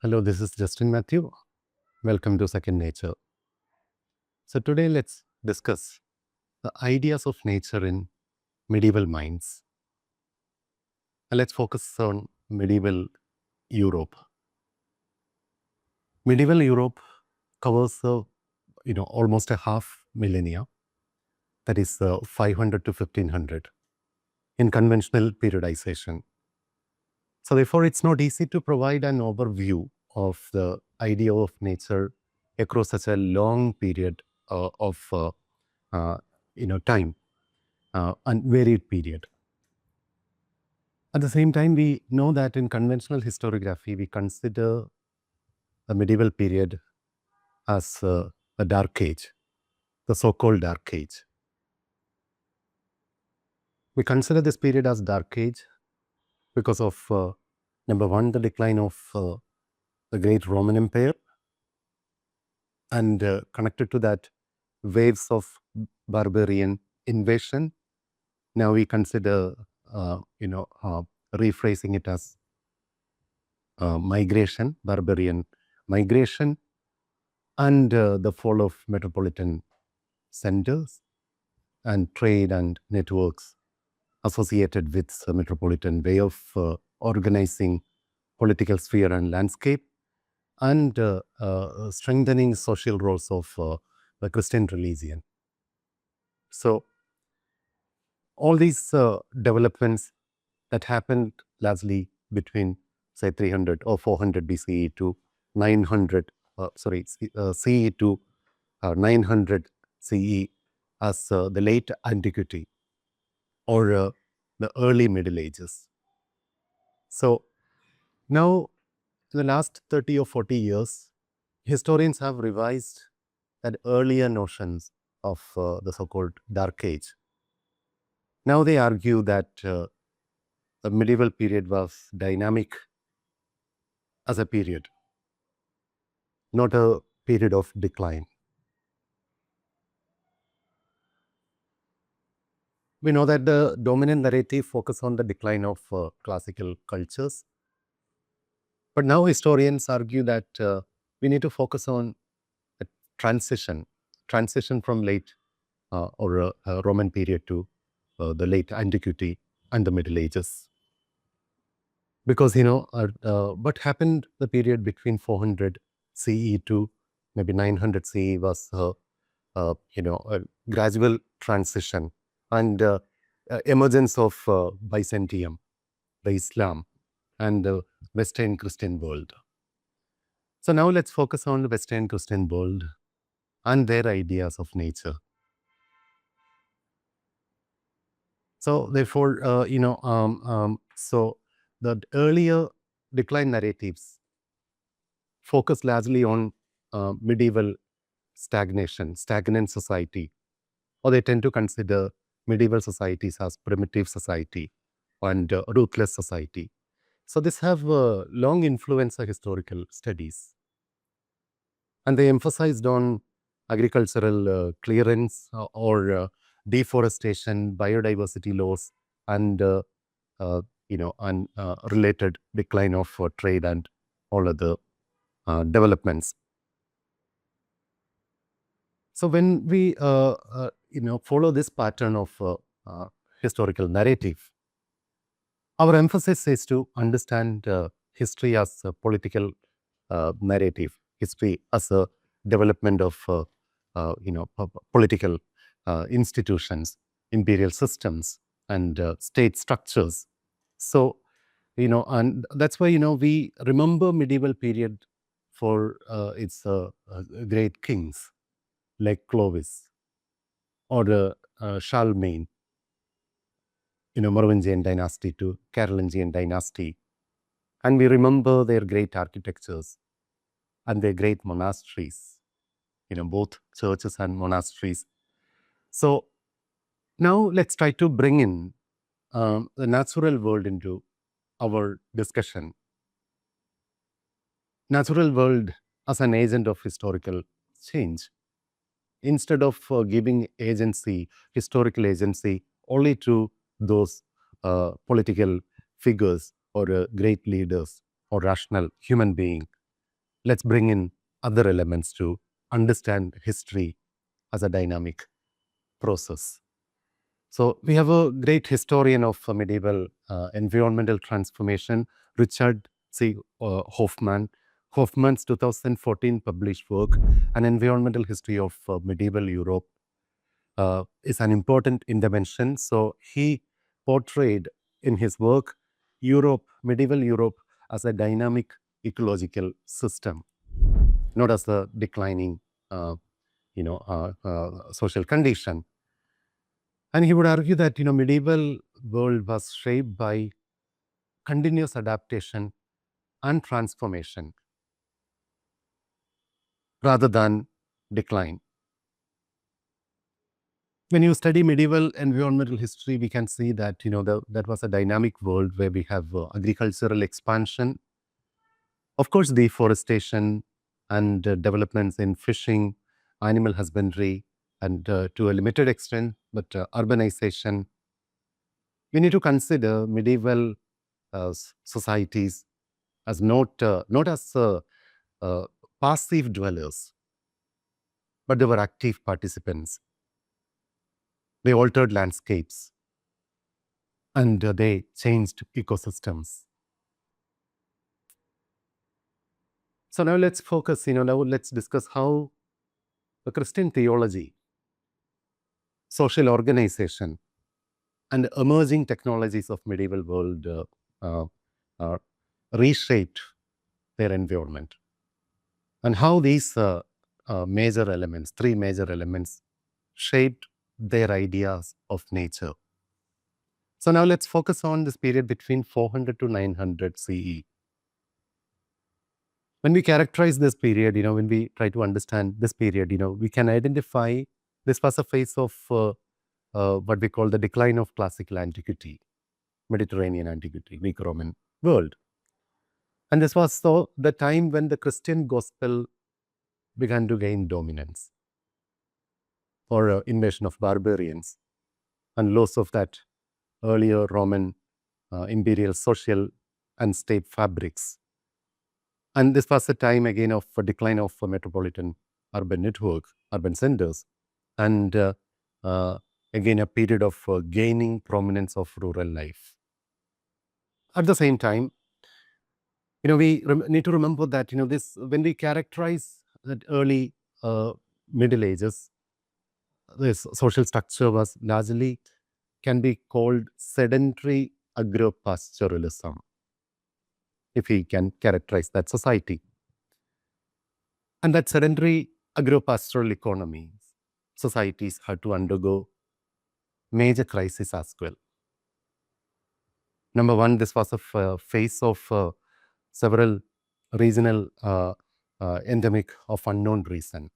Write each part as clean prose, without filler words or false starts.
Hello, this is Justin Matthew. Welcome to Second Nature. So today let's discuss the ideas of nature in medieval minds. And let's focus on medieval Europe. Medieval Europe covers almost a half millennia, that is 500 to 1500 in conventional periodization. So therefore, it's not easy to provide an overview of the idea of nature across such a long period of time and varied period. At the same time, we know that in conventional historiography, we consider the medieval period as a dark age, the so-called dark age. We consider this period as dark age because of, number one, the decline of the great Roman Empire, and connected to that, waves of barbarian invasion. Now we consider, rephrasing it as migration, barbarian migration, and the fall of metropolitan centers and trade and networks associated with the metropolitan way of organizing political sphere and landscape, and strengthening social roles of the Christian religion. So all these developments that happened largely between, say, 300 or 400 BCE to 900, CE to 900 CE as the late antiquity or the early Middle Ages. So now, in the last 30 or 40 years, historians have revised that earlier notions of the so-called Dark Age. Now they argue that the medieval period was dynamic as a period, not a period of decline. We know that the dominant narrative focuses on the decline of classical cultures. But now historians argue that we need to focus on a transition from late Roman period to the late antiquity and the Middle Ages. Because, what happened the period between 400 CE to maybe 900 CE was, a gradual transition and emergence of Byzantium, the Islam, and the Western Christian world. So now let's focus on the Western Christian world and their ideas of nature. So therefore, so the earlier decline narratives focus largely on medieval stagnant society, or they tend to consider medieval societies as primitive society and ruthless society. So this have long influenced historical studies. And they emphasized on agricultural clearance or deforestation, biodiversity loss, and related decline of trade and all other developments. So when we follow this pattern of historical narrative, our emphasis is to understand history as a political narrative, history as a development of political institutions, imperial systems, and state structures. So, and that's why, we remember medieval period for its great kings like Clovis or Charlemagne, Merovingian dynasty to Carolingian dynasty. And we remember their great architectures and their great monasteries, both churches and monasteries. So now let's try to bring in the natural world into our discussion. Natural world as an agent of historical change, instead of giving historical agency, only to those political figures or great leaders or rational human being let's bring in other elements to understand history as a dynamic process. So we have a great historian of medieval environmental transformation, Richard C. Hoffmann. Hoffmann's 2014 published work, An Environmental History of Medieval Europe, is an important intervention. So he portrayed in his work Europe, medieval Europe, as a dynamic ecological system, not as a declining, social condition. And he would argue that medieval world was shaped by continuous adaptation and transformation rather than decline. When you study medieval environmental history, we can see that that was a dynamic world where we have agricultural expansion, of course, deforestation, and developments in fishing, animal husbandry, and to a limited extent, but urbanization. We need to consider medieval societies as not as uh, passive dwellers, but they were active participants. They altered landscapes and they changed ecosystems. So now let's focus, now let's discuss how the Christian theology, social organization, and emerging technologies of medieval world uh, uh, reshaped their environment, and how these major elements, three major elements, shaped their ideas of nature. So now let's focus on this period between 400 to 900 CE. When we characterize this period, when we try to understand this period, we can identify this was a phase of what we call the decline of classical antiquity, Mediterranean antiquity, Greco-Roman world. And this was the time when the Christian gospel began to gain dominance, or invasion of barbarians and loss of that earlier Roman imperial social and state fabrics. And this was a time again of a decline of a metropolitan urban network, urban centers, and again a period of gaining prominence of rural life. At the same time, we need to remember that this, when we characterize that early Middle Ages, this social structure was largely can be called sedentary agro-pastoralism, if we can characterize that society. And that sedentary agro-pastoral economy, societies had to undergo major crises as well. Number one, this was a phase of several regional endemic of unknown reason,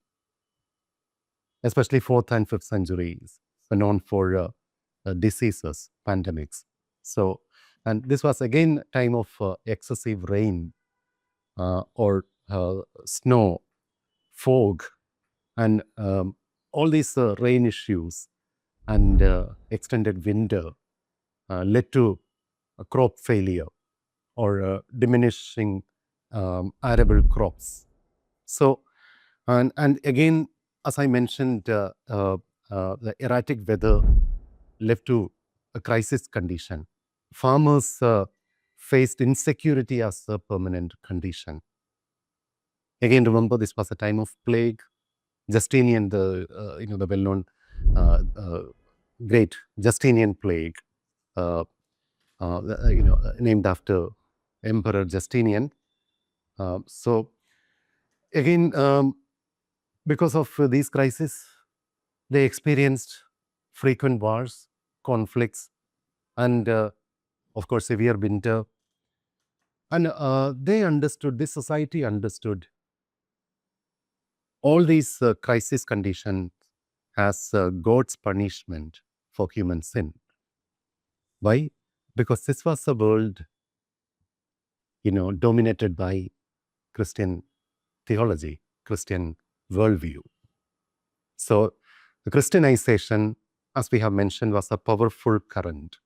especially 4th and 5th centuries were known for diseases, pandemics. So, and this was again time of excessive rain or snow, fog, and all these rain issues and extended winter led to a crop failure or diminishing arable crops. So, and again, as I mentioned, the erratic weather led to a crisis condition. Farmers faced insecurity as a permanent condition. Again, remember, this was a time of plague. Justinian, the well-known great Justinian plague, named after Emperor Justinian. So again, because of these crises, they experienced frequent wars, conflicts, and of course severe winter. And they understood, this society understood all these crisis conditions as God's punishment for human sin. Why? Because this was a world, dominated by Christian theology, Christian worldview. So the Christianization, as we have mentioned, was a powerful current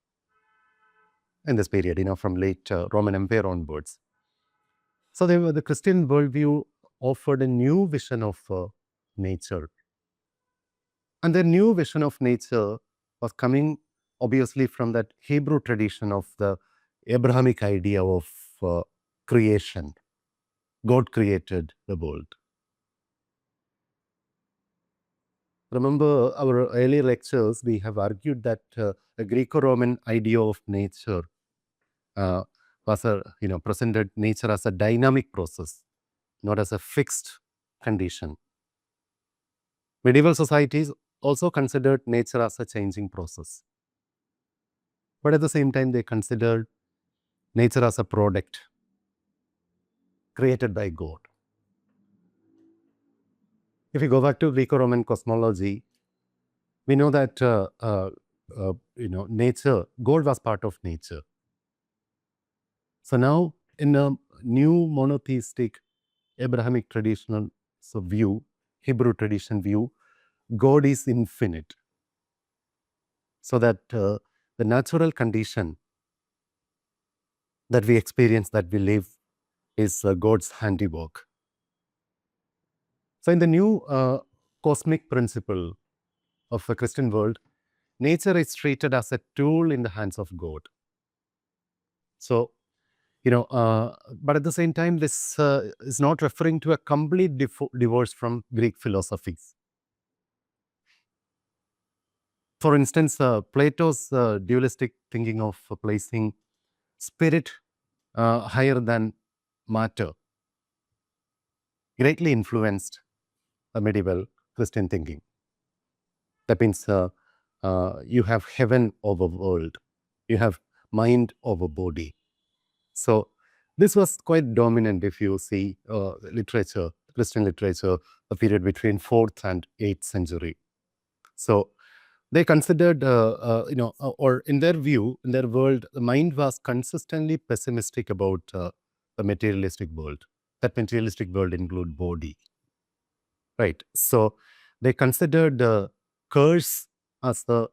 in this period, from late Roman Empire onwards. So the Christian worldview offered a new vision of nature. And the new vision of nature was coming obviously from that Hebrew tradition of the Abrahamic idea of creation. God created the world. Remember our earlier lectures, we have argued that the Greco-Roman idea of nature was presented nature as a dynamic process, not as a fixed condition. Medieval societies also considered nature as a changing process. But at the same time, they considered nature as a product created by God. If we go back to Greco-Roman cosmology, we know that nature, God was part of nature. So now, in a new monotheistic Abrahamic traditional view, Hebrew tradition view, God is infinite. So that the natural condition that we experience, that we live, is God's handiwork. So in the new cosmic principle of the Christian world, nature is treated as a tool in the hands of God. So, but at the same time, this is not referring to a complete divorce from Greek philosophies. For instance, Plato's dualistic thinking of placing spirit higher than matter greatly influenced medieval Christian thinking. That means you have heaven over world, you have mind over body. So this was quite dominant if you see literature, Christian literature, a period between 4th and 8th century. So they considered, or in their view, in their world, the mind was consistently pessimistic about the materialistic world. That materialistic world include body, right? So they considered the curse as the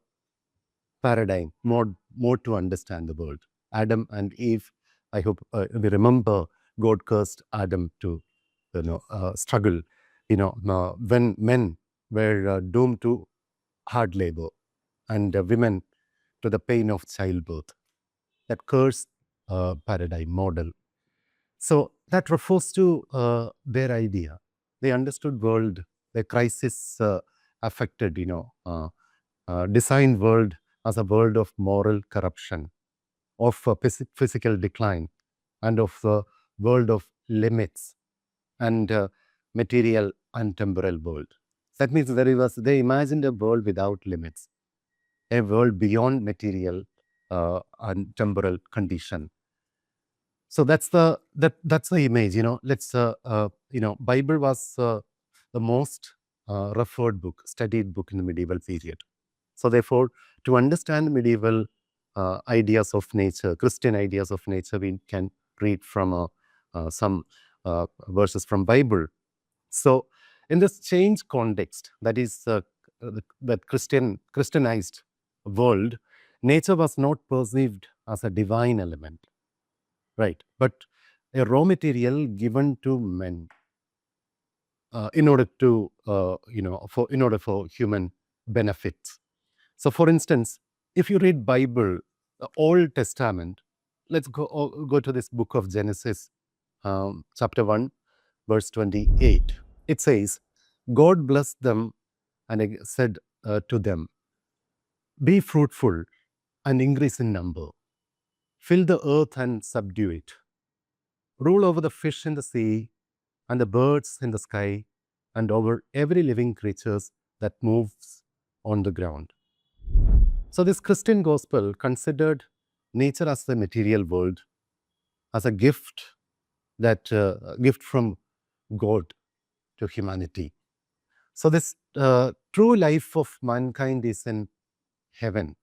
paradigm, more to understand the world. Adam and Eve, I hope we remember God cursed Adam to struggle, when men were doomed to hard labor and women to the pain of childbirth. That curse paradigm model. So that refers to their idea. They understood world, the crisis affected, designed world as a world of moral corruption, of physical decline, and of the world of limits, and material and temporal world. That means they imagined a world without limits, a world beyond material and temporal condition. So that's the image. Bible was the most referred book, studied book in the medieval period. So therefore, to understand medieval ideas of nature, Christian ideas of nature, we can read from some verses from Bible. So in this change context, that is that Christianized world, nature was not perceived as a divine element, right? But a raw material given to men in order for human benefits. So, for instance, if you read Bible, the Old Testament, let's go to this book of Genesis, chapter 1, verse 28. It says, God blessed them and said to them, be fruitful and increase in number. Fill the earth and subdue it. Rule over the fish in the sea and the birds in the sky and over every living creature that moves on the ground. So this Christian gospel considered nature as the material world, as a gift, that gift from God to humanity. So this true life of mankind is in heaven.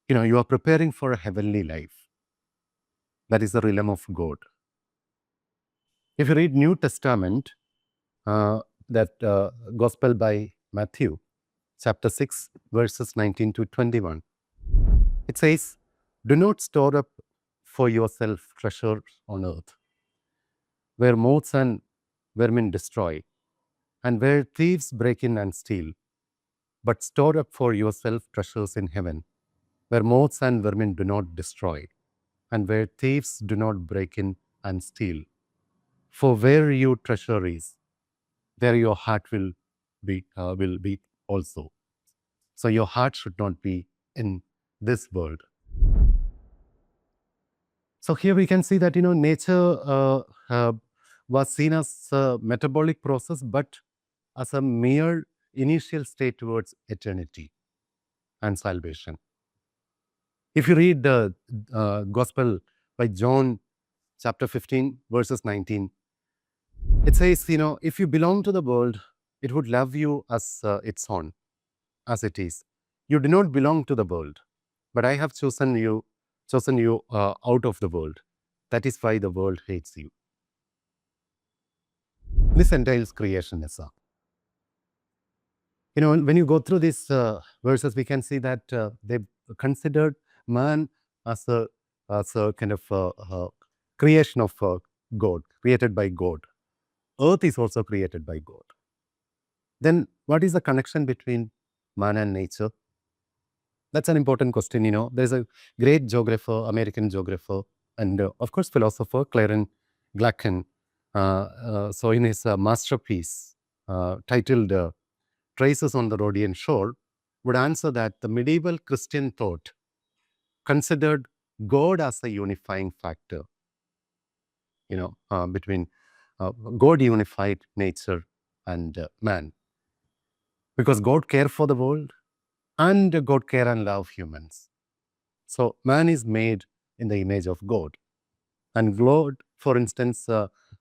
You are preparing for a heavenly life. That is the realm of God. If you read New Testament, that Gospel by Matthew, chapter 6, verses 19 to 21, it says, do not store up for yourself treasures on earth, where moths and vermin destroy, and where thieves break in and steal. But store up for yourself treasures in heaven, where moths and vermin do not destroy, and where thieves do not break in and steal. For where your treasure is, there your heart will be also. So your heart should not be in this world. So here we can see that nature was seen as a metabolic process, but as a mere initial state towards eternity and salvation. If you read the Gospel by John, chapter 15, verses 19, it says, if you belong to the world, it would love you as its own, as it is. You do not belong to the world, but I have chosen you out of the world. That is why the world hates you. This entails creationism. When you go through these verses, we can see that they considered man as a kind of creation of God, created by God. Earth is also created by God. Then what is the connection between man and nature? That's an important question. There's a great geographer, American geographer, and of course philosopher, Clarence Glacken. So in his masterpiece titled Traces on the Rhodian Shore, would answer that the medieval Christian thought considered God as a unifying factor, between God unified nature and man. Because God cared for the world and God care and love humans. So man is made in the image of God. And God, for instance,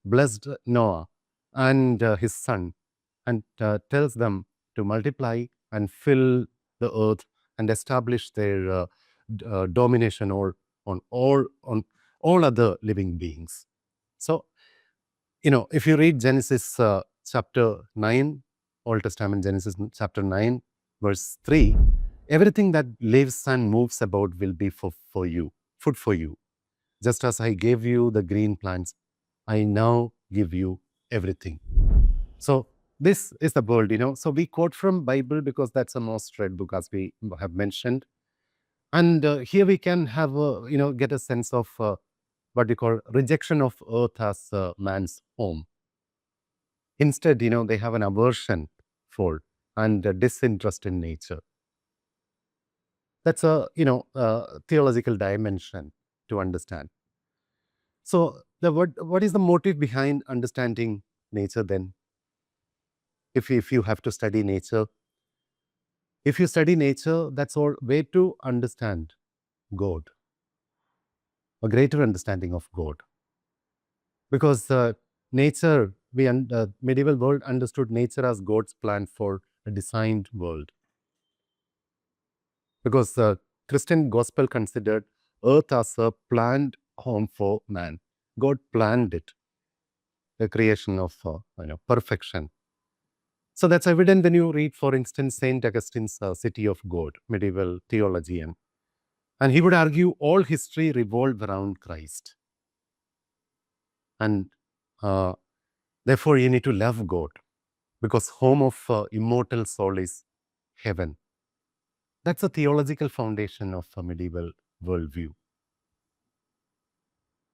blessed Noah and his son and tells them to multiply and fill the earth and establish their domination on all other living beings. So, if you read Genesis chapter 9, Old Testament Genesis chapter 9, verse 3, everything that lives and moves about will be for you, food for you. Just as I gave you the green plants, I now give you everything. So this is the world, So we quote from Bible because that's the most read book, as we have mentioned. And here we can have, get a sense of what we call rejection of earth as man's home. Instead, they have an aversion for and a disinterest in nature. That's a, theological dimension to understand. So what is the motive behind understanding nature then? If you have to study nature, if you study nature, that's all way to understand God, a greater understanding of God. Because nature, medieval world understood nature as God's plan for a designed world. Because the Christian gospel considered earth as a planned home for man. God planned it, the creation of perfection. So that's evident when you read, for instance, Saint Augustine's City of God, medieval theologian. And he would argue all history revolved around Christ. And therefore, you need to love God, because home of immortal soul is heaven. That's a theological foundation of a medieval worldview.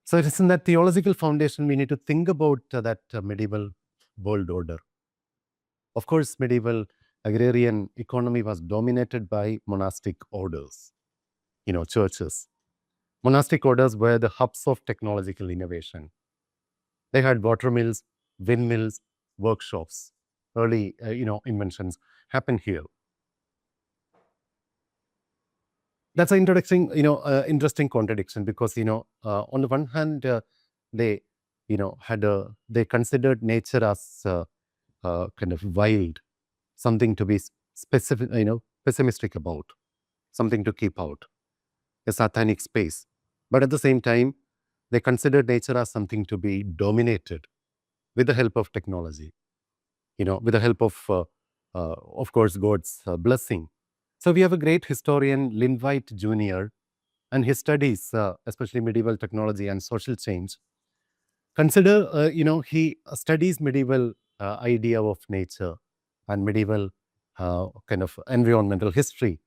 So it is in that theological foundation we need to think about that medieval world order. Of course, medieval agrarian economy was dominated by monastic orders, churches. Monastic orders were the hubs of technological innovation. They had water mills, windmills, workshops. Early, inventions happened here. That's an interesting contradiction, because, on the one hand, they, they considered nature as kind of wild, something to be specific, pessimistic about, something to keep out, a satanic space. But at the same time, they considered nature as something to be dominated with the help of technology, with the help of course, God's blessing. So we have a great historian, Lynn Jr., and his studies, especially medieval technology and social change, Consider, he studies medieval idea of nature and medieval kind of environmental history.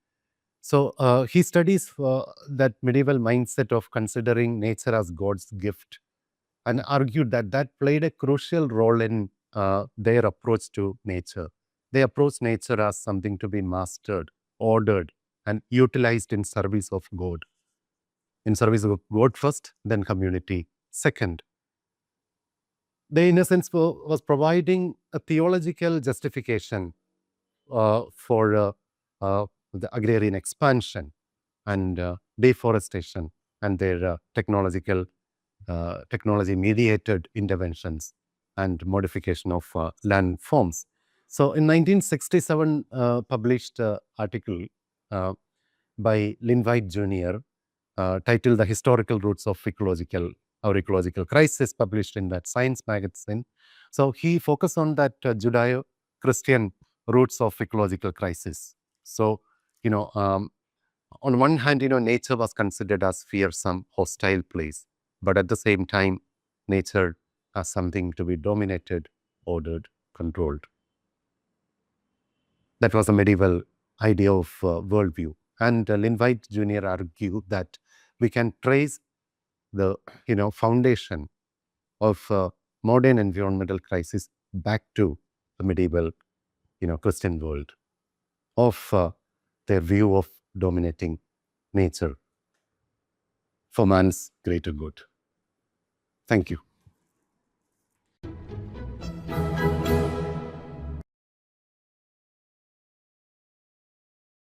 So he studies that medieval mindset of considering nature as God's gift, and argued that that played a crucial role in their approach to nature. They approach nature as something to be mastered, ordered, and utilized in service of God. In service of God first, then community second. They, in a sense, was providing a theological justification for the agrarian expansion and deforestation and their technology-mediated interventions and modification of land forms. So in 1967, published article uh, by Lynn Jr., titled The Historical Roots of Ecological Crisis, published in that Science magazine. So he focused on that Judeo-Christian roots of ecological crisis. So, on one hand, nature was considered as fearsome, hostile place, but at the same time, nature as something to be dominated, ordered, controlled. That was a medieval idea of worldview. And Lynn Jr. argued that we can trace the foundation of modern environmental crisis back to the medieval Christian world of their view of dominating nature for man's greater good. Thank you.